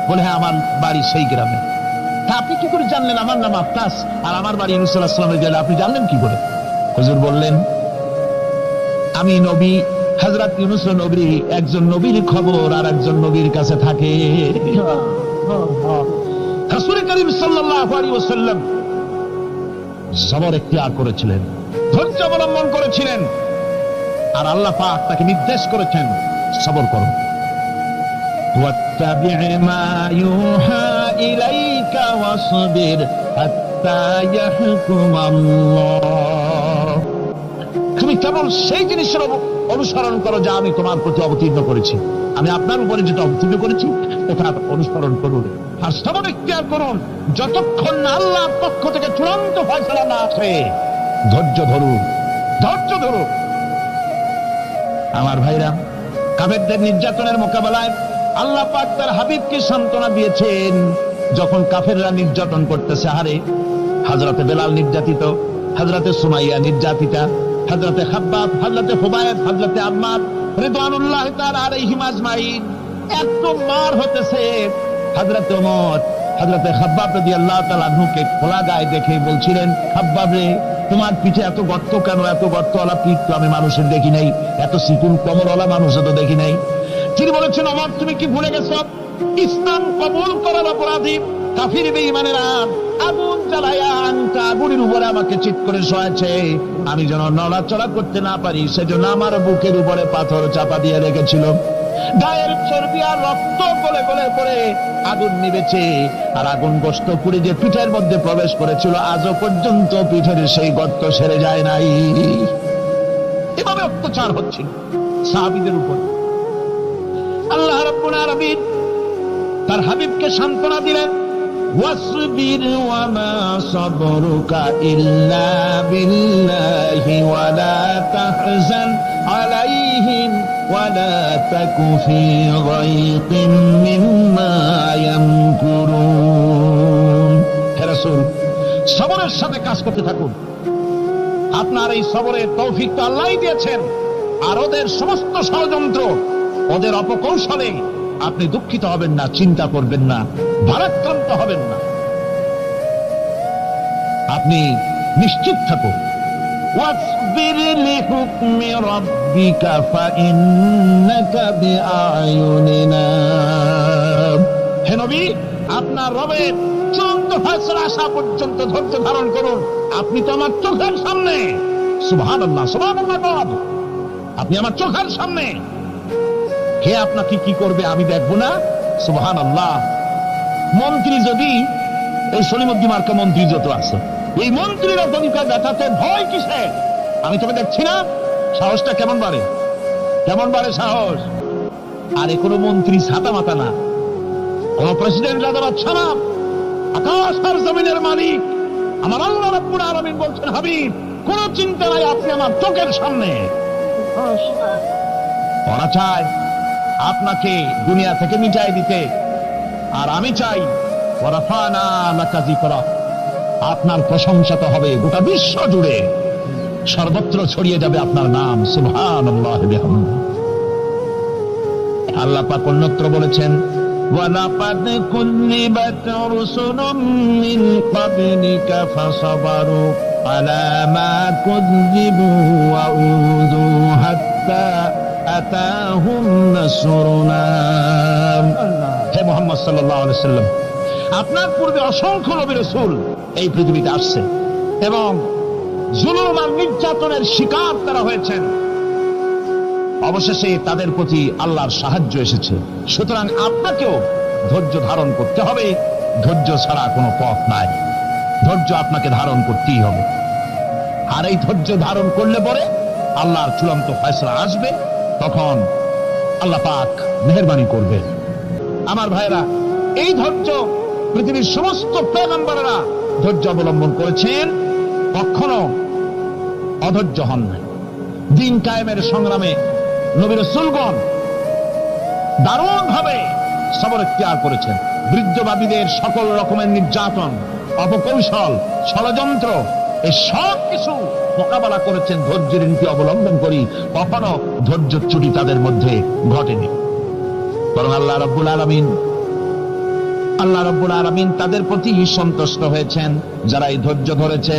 বলে, হ্যাঁ আমার বাড়ি সেই গ্রামে। তা আপনি কি করে জানলেন আমার নাম আত্তাস আর আমার বাড়ি ইউনূস আলাইহিস সালামের গ্রামে? আপনি জানলেন কি করে? হুজুর বললেন, আমি নবী, হযরত ইউনূস নবী, একজন নবীর খবর আর একজন নবীর কাছে থাকে। রাসূল করিম সাল্লাল্লাহু আলাইহি ওয়াসাল্লাম সবর ইখতিয়ার করেছিলেন, ধৈর্য অবলম্বন করেছিলেন, আর আল্লাহ পাক তাকে নির্দেশ করেছেন, সবর করো। ওয়াত্তাবি' মা ইউহা ইলাইকা ওয়াসবির হাত্তা ইয়াহকুমাল্লাহ। তুমি কেবল সেই জিনিসের অনুসরণ করো যা আমি তোমার প্রতি অবতীর্ণ করেছি। আমি আপনার উপরে যেটা অবতীর্ণ করেছি ওটা অনুসরণ করুন, আর সবর ইখতিয়ার করুন যতক্ষণ না আল্লাহর পক্ষ থেকে চূড়ান্ত ফয়সালা না আসে। ধৈর্য ধরুন, ধৈর্য ধরুন। আমার ভাইরা, কাফেরদের নির্যাতনের মোকাবেলায় আল্লাহ পাক তার হাবিবকে সান্ত্বনা দিয়েছেন। যখন কাফেররা নির্যাতন করতেছে, হারে হযরতে বেলাল নির্যাতিত, হযরতে সুমাইয়া নির্যাতিতা, হযরতে খাব্বাব, হযরতে হুবায়ব, হযরতে আম্মার রিদওয়ানুল্লাহি তাআলা আলাইহিম আজমাইন এত মার হতেছে। হযরতে ওমর হযরতে খাব্বাব রাদিয়াল্লাহু তাআলা আনহুকে খোলা গায়ে দেখে বলছিলেন, খাব্বাব রে, তোমার পিঠে এত গর্ত কেন? এত গর্তওয়ালা পিঠ তো আমি মানুষের দেখি নাই, এত চিকুন কমরওয়ালা মানুষও তো দেখি নাই। তিনি বলেছেন, ওমর তুমি কি ভুলে গেছো? ইসলাম কবুল করার অপরাধী কাফির বেঈমানেরা আগুন জ্বালায়া আনটা আগুনের উপরে আমাকে চিৎ করে শোয়াছে। আমি যেন নড়াচড়া করতে না পারি, সেজন্য আমার বুকের উপরে পাথর চাপা দিয়ে রেখেছিল। গায়ের চর্বি আর রক্ত গলে গলে পড়ে আগুন নিবেছে, আর আগুন গোশত পুড়ে যে পিঠের মধ্যে প্রবেশ করেছিল, আজও পর্যন্ত পিঠের সেই গর্ত সেরে যায় নাই। এভাবে অত্যাচার হচ্ছিল সাহাবীদের উপর। আল্লাহ রাব্বুল আলামিন তার হাবিবকে সান্ত্বনা দিলেন, ওয়াসবির ওয়া মা সাবরুকা ইল্লা বিল্লাহি ওয়া লা তাহজান আলাইহিম ওয়া লা তাকু ফি গায়তিন মিম্মা ইয়ামকুরুন। হে রাসূল, সবরের সাথে কাজ করতে থাকুন। আপনার এই সবরের তৌফিক তো আল্লাহই দিয়েছেন, আর ওদের সমস্ত ষড়যন্ত্র, ওদের অপকৌশলে আপনি দুঃখিত হবেন না, চিন্তা করবেন না, ভারাক্রান্ত হবেন না। আপনি নিশ্চিত থাকুন। ওয়াসবির লিহুকমি রাব্বিকা ফাইন্নাকা বিআয়ুনিনা। হে নবী, আপনার রবের চূড়ান্ত ফয়সালা আসা পর্যন্ত ধৈর্য ধারণ করুন। আপনি তো আমার চোখের সামনে। সুবহানাল্লাহ, সুবহানাল্লাহ, আপনি আমার চোখের সামনে। কে আপনাকে কি করবে আমি দেখবো না? সুবহানাল্লাহ। মন্ত্রী যদি, এই সলিমুদ্দিন মার্কা মন্ত্রী যত আছে, এই মন্ত্রীরা দলিকা ব্যথাতে ভয় কিসে? আমি তোকে দেখছি না? সাহসটা কেমন বাড়ে, কেমন বাড়ে সাহস। আর এ কোনো মন্ত্রী ছাতা মাতা না, কোন প্রেসিডেন্ট রাজা বাদশা না, আকাশ আর জমিনের মালিক আমার আল্লাহ রাব্বুল আলামিন বলছেন, হাবিব কোন চিন্তা নাই, আপনি আমার চোখের সামনে। ওরা চায় আপনাকে দুনিয়া থেকে মিটাই দিতে, আর আমি চাই ওয়ারাফানা লাকা যিকরা, আপনার প্রশংসা তো হবে গোটা বিশ্ব জুড়ে, সর্বত্র ছড়িয়ে যাবে আপনার নাম। সুবহানাল্লাহ বিহামদিহি। আল্লাহ পাক অন্যত্র বলেছেন, ওয়ালাকাদ কুযযিবাত রুসুলুম মিন ক্বাবলিকা ফাসাবারু আলা মা কুযযিবু ওয়া উযু হাত্তা আতাহুম নাসরুনা। হে মুহাম্মদ সাল্লাল্লাহু আলাইহি ওয়াসাল্লাম, আপনার পূর্বে অসংখ্য নবী রাসূল এই পৃথিবীতে আসছে এবং জুলুম আর নির্যাতনের শিকার তারা হয়েছেন। অবশেষে তাদের প্রতি আল্লাহর সাহায্য এসেছে। সুতরাং আপনাকেও ধৈর্য ধারণ করতে হবে। ধৈর্য ছাড়া কোনো পথ নাই। ধৈর্য আপনাকে ধারণ করতেই হবে। আর এই ধৈর্য ধারণ করলে পরে আল্লাহর চূড়ান্ত ফয়সালা আসবে, তখন আল্লাহ পাক মেহেরবানি করবে। আমার ভাইরা, এই ধৈর্য পৃথিবীর সমস্ত পয়গম্বরেরা ধৈর্য অবলম্বন করেছেন, কখনো অধৈর্য হন নাই। দিন কায়েমের সংগ্রামে নবী রাসূলগণ দারুণ ভাবে সবর ইখতিয়ার করেছেন। বৃদ্ধবাদীদের সকল রকমের নির্যাতন, অপকৌশল, ষড়যন্ত্র, এই সব কিছু মোকাবেলা করেছেন ধৈর্যের নীতি অবলম্বন করি। কখনো ধৈর্যচ্যুতি তাদের মধ্যে ঘটেনি, বরং আল্লাহ রাব্বুল আলামিন তাদের প্রতি সন্তুষ্ট হয়েছেন। যারা এই ধৈর্য ধরেছে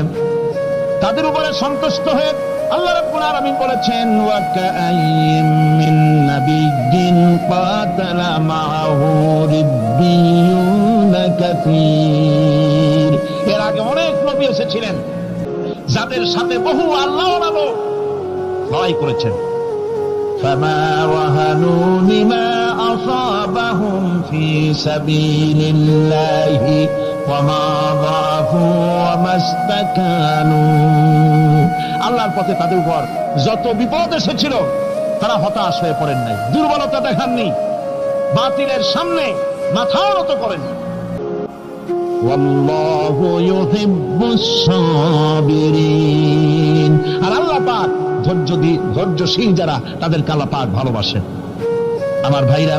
তাদের উপরে সন্তুষ্ট হয়ে আল্লাহ রাব্বুল আলামিন বলেছেন, ওয়া কাআইয়িম মিন নাবিয়্যিন কাতালা মাআহু রিব্বিয়ুন কাসীর। এর আগে অনেক নবী এসেছিলেন যাদের সাথে বহু আল্লাহর লোক লড়াই করেছেন। ফামা ওয়াহানু লিমা আসাবাহুম ফি সাবিলিল্লাহি ওয়া মা যাফু ওয়া মাস্তাকানু। আল্লাহর পথে তাদের উপর যত বিপদ এসেছিল তারা হতাশ হয়ে পড়েন নাই, দুর্বলতা দেখাননি, বাতিলের সামনে মাথাও নত করেননি। ওয়াল্লাহু ইউহিব্বুস সাবিরিন। আর আল্লাহ পাক ধৈর্যশীল যারা, তাদেরকে আল্লাহ পাক ভালোবাসেন। আমার ভাইরা,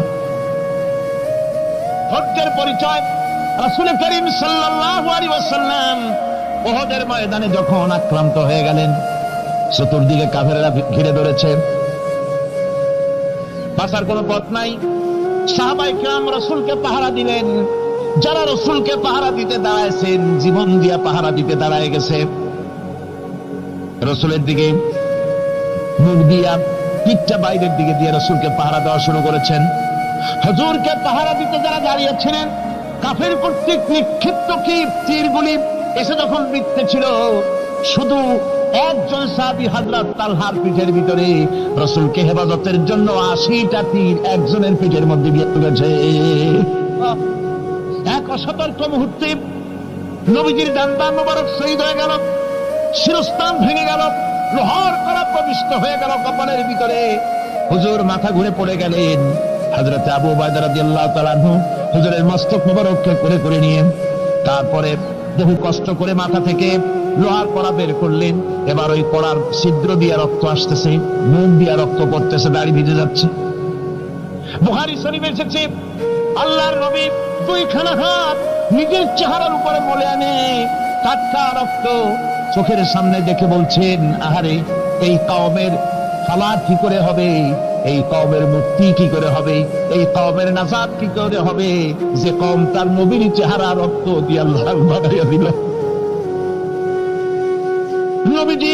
ধৈর্যের পরিচয় রাসূল করিম সাল্লাল্লাহু আলাইহি ওয়াসাল্লাম উহুদের ময়দানে যখন আক্রান্ত হয়ে গেলেন, চতুর্দিকে কাফেররা ঘিরে ধরেছে, বাঁচার কোনো পথ নাই। সাহাবায়ে কিরাম রাসূলকে পাহারা দিলেন। যারা রাসূলকে পাহারা দিতে দাঁড়াইছেন, জীবন দিয়া পাহারা দিতে দাঁড়ায় গেছে। রাসূলের দিকে মুখ দিয়া, পিঠটা বাইরের দিকে দিয়ে রাসূলকে পাহারা দেওয়া শুরু করেছেন। হুজুরকে পাহারা দিতে যারা দাঁড়িয়েছিলেন, কাফের কর্তৃক নিক্ষিপ্ত কি তীরগুলি এসে যখন বিঁধতেছিল, শুধু একজন সাহাবী হযরত তালহার পিঠের ভিতরে রাসূলকে হেফাজতের জন্য 80টা তীর একজনের পিঠের মধ্যে দিয়ে গেছে। এক অসতর্ক মুহূর্তে নবীজির ডান্ডা মোবারক শহীদ হয়ে গেল, শিরস্থান ভেঙে গেল, লোহার কড়া প্রবিষ্ট হয়ে গেল কপালের ভিতরে। হুজুর মাথা ঘুরে পড়ে গেলেন। হযরত আবু উবাইদা রাদিয়াল্লাহু তাআলা আনহু হুজুরের মস্তক মোবারককে কোলে করে নিয়ে তারপরে বহু কষ্ট করে মাথা থেকে লোহার কড়া বের করলেন। এবার ওই কড়ার ছিদ্র দিয়ে রক্ত আসতেছে, মুখ দিয়ে রক্ত পড়তেছে, দাড়ি ভিজে যাচ্ছে। বুখারী শরীফে এসেছে, আল্লাহর নবী দুইখানা হাত নিজের চেহারার উপরে মলে আনে টাটকা রক্ত চোখের সামনে দেখে বলছেন, আহারে, এই কওমের ফালাত কি করে হবে, এই কওমের মুক্তি কি করে হবে, এই কওমের নাজাত কি করে হবে, যে কওম তার নবীর চেহারা রক্ত দিয়ে আল্লাহ বানাইয়া দিল। নবীজি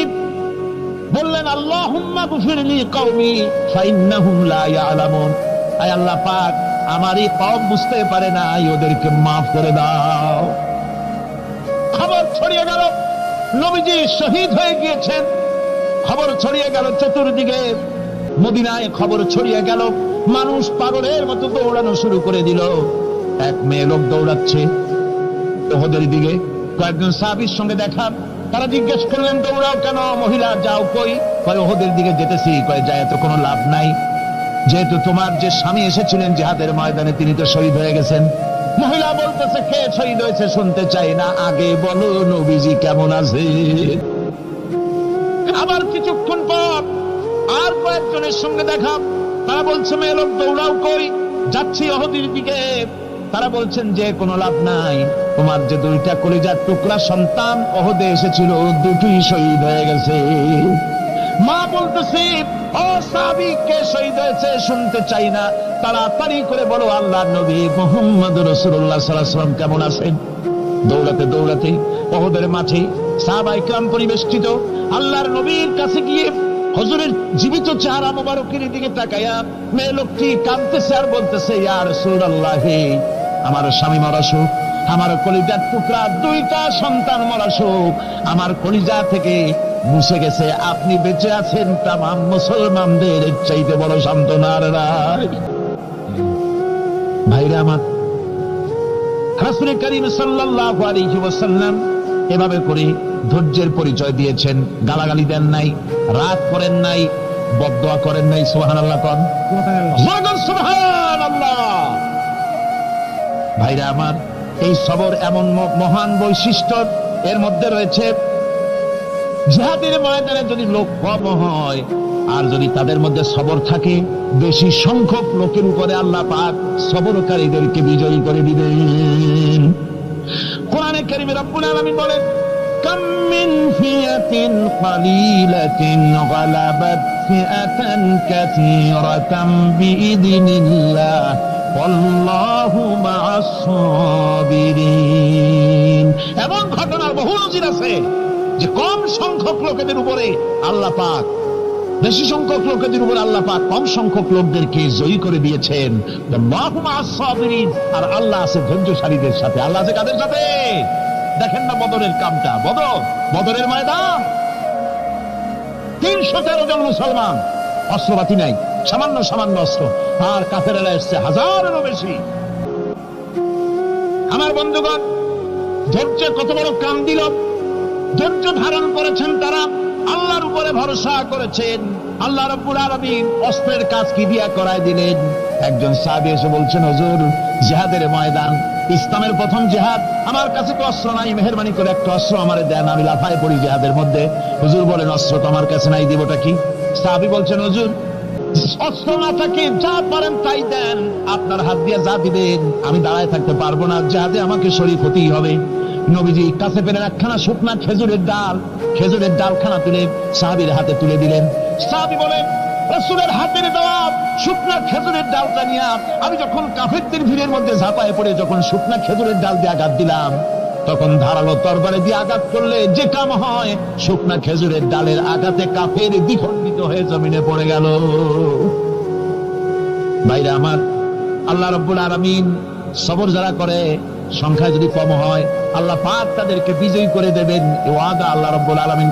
বললেন, আল্লাহুম্মা গফিরলি কওমি ফাইন্নাহুম লা ইয়ালামুন। আয় আল্লাহ পাক, আমার এই কওম বুঝতে পারে না, ওদেরকে মাফ করে দাও। খবর ছড়িয়ে গেল নবীজি শহীদ হয়ে গিয়েছেন। খবর ছড়িয়ে গেল চতুর্দিকে, মদিনায় খবর ছড়িয়ে গেল। মানুষ পাগলের মতো দৌড়ানো শুরু করে দিল। এক মেয়ে লোক দৌড়াচ্ছে উহুদের দিকে। কয়েকজন সাহাবীর সঙ্গে দেখা, তারা জিজ্ঞেস করলেন, দৌড়াও কেন মহিলা, যাও কই? কয় উহুদের দিকে যেতেছি। কয় যায় তো কোনো লাভ নাই, যেহেতু তোমার যে স্বামী এসেছিলেন জিহাদের ময়দানে তিনি তো শহীদ হয়ে গেছেন। মহিলা বলতেছে, কে শহীদ হয়েছে শুনতে চাই না, আগে বলো নবীজি কেমন আছে। আবার কিছুক্ষণ পর আর কয়েকজনের সঙ্গে দেখা, তারা বলছে, মেয়ে লোক দৌড়াও কই? যাচ্ছি উহুদের দিকে। তারা বলছেন যে কোনো লাভ নাই, তোমার যে দুইটা কলিজার টুকরা সন্তান উহুদে এসেছিল দুটোই শহীদ হয়ে গেছে। মা বলতেছে, ও সাহাবী, কে শহীদ হয়েছে শুনতে চাই না, তাড়াতাড়ি করে বলো আল্লাহর নবী মুহাম্মদুর রাসূলুল্লাহ সাল্লাল্লাহু আলাইহি ওয়াসাল্লাম কেমন আছেন। দৌড়াতে দৌড়াতে উহুদের মাঠে সাহাবায়ে কিরাম পরিবেষ্টিত। আল্লাহর নবীর কাছে গিয়ে হুজুরের জীবিত চেহারা মোবারকের দিকে তাকায়া মেয়ে লোকটি কাঁদতেছে আর বলতেছে, ইয়া রাসূলুল্লাহ, আমার স্বামী মরা শোক, আমার কলিজার টুকরা দুইটা সন্তান মরা শোক আমার কলিজা থেকে মুছে গেছে, আপনি বেঁচে আছেন, তামাম মুসলমানদের চাইতে বড় সান্ত্বনার রায়। ভাইরা আমার, রাসূল করিম সাল্লাল্লাহু আলাইহি ওয়াসাল্লাম এভাবে করে ধৈর্যের পরিচয় দিয়েছেন। গালাগালি দেন নাই, রাগ করেন নাই, বদদোয়া করেন নাই। সুবহানাল্লাহ কোন সুবহানাল্লাহ। ভাইরা আমার, এই সবর এমন মহান বৈশিষ্ট্য এর মধ্যে রয়েছে। জিহাদের ময়দানে যদি লোক কম হয় আর যদি তাদের মধ্যে সবর থাকে, বেশি সংখ্যক লোকের উপরে আল্লাহ পাক সবরকারীদেরকে বিজয়ী করে দিবেন। কোরআনে কারীমে রব্বুল আলামিন বলেন, কাম মিন ফিয়াতিন কালিলাতিন গালাবাত ফিআতান কাসীরাতাম বিইذনিল্লাহ ওয়াল্লাহু মা'আস সাবিরিন। এবং ঘটনার বহু নজির আছে যে কম সংখ্যক লোকেদের উপরে আল্লাহ পাক, বেশি সংখ্যক লোকেদের উপরে আল্লাহ পাক কম সংখ্যক লোকদেরকে জয়ী করে দিয়েছেন। আল্লাহু মা'আস সাবিরিন, আর আল্লাহ আছে ধৈর্যশালীদের সাথে। আল্লাহ আছে কাদের সাথে? দেখেন না বদরের কামটা, বদরের ময়দান, 313 জন মুসলমান, অস্ত্রপাতি নাই, সামান্য সামান্য অস্ত্র, আর কাফেরেরা এসছে হাজারেরও বেশি। আমার বন্ধুগণ, ধৈর্য কত বড় কাম দিল, ধৈর্য ধারণ করেছেন তারা, আল্লাহর উপরে ভরসা করেছেন। আল্লাহ রাব্বুল আলামিন অস্ত্রের কাজ কি দিয়া করায় দিলেন। একজন সাহাবী এসে বলছেন, হুজুর, জিহাদের ময়দান, ইসলামের প্রথম জিহাদ, আমার কাছে তো অস্ত্র নাই, মেহেরবানি করে একটা অস্ত্র আমারে দেন, আমি লাফায় পড়ি জিহাদের মধ্যে। হুজুর বলেন, অস্ত্র তো আমার কাছে নাই, দিবটা কি? সাহাবী বলছেন, হুজুর, অস্ত্র না থাকে যা পারেন তাই দেন, আপনার হাত দিয়ে যা দিবেন আমি দাঁড়ায় থাকতে পারবো না, যাতে আমাকে শরীক হতেই হবে। নবীজি কাছে পেলেন একখানা শুকনা খেজুরের ডালখানা তুলে সাহাবীর হাতে তুলে দিলেন। সাহাবী বলেন, রাসূলের হাতের দেওয়া শুকনা খেজুরের ডালটা নিয়ে আমি যখন কাফেরদের ভিড়ের মধ্যে ঝাঁপায় পড়ে যখন শুকনা খেজুরের ডাল দিয়ে আঘাত দিলাম, তখন ধারালো তরবারে দিয়ে আঘাত করলে যে কাম হয়, শুকনা খেজুরের ডালের আঘাতে কাফের দ্বিখণ্ডিত হয়ে জমিনে পড়ে গেল। ভাইরা আমার, আল্লাহ রাব্বুল আলামিন সবর যারা করে সংখ্যা যদি কম হয়, আল্লাহ পাক তাদেরকে বিজয়ী করে দেবেন, এই ওয়াদা আল্লাহ রাব্বুল আলামিন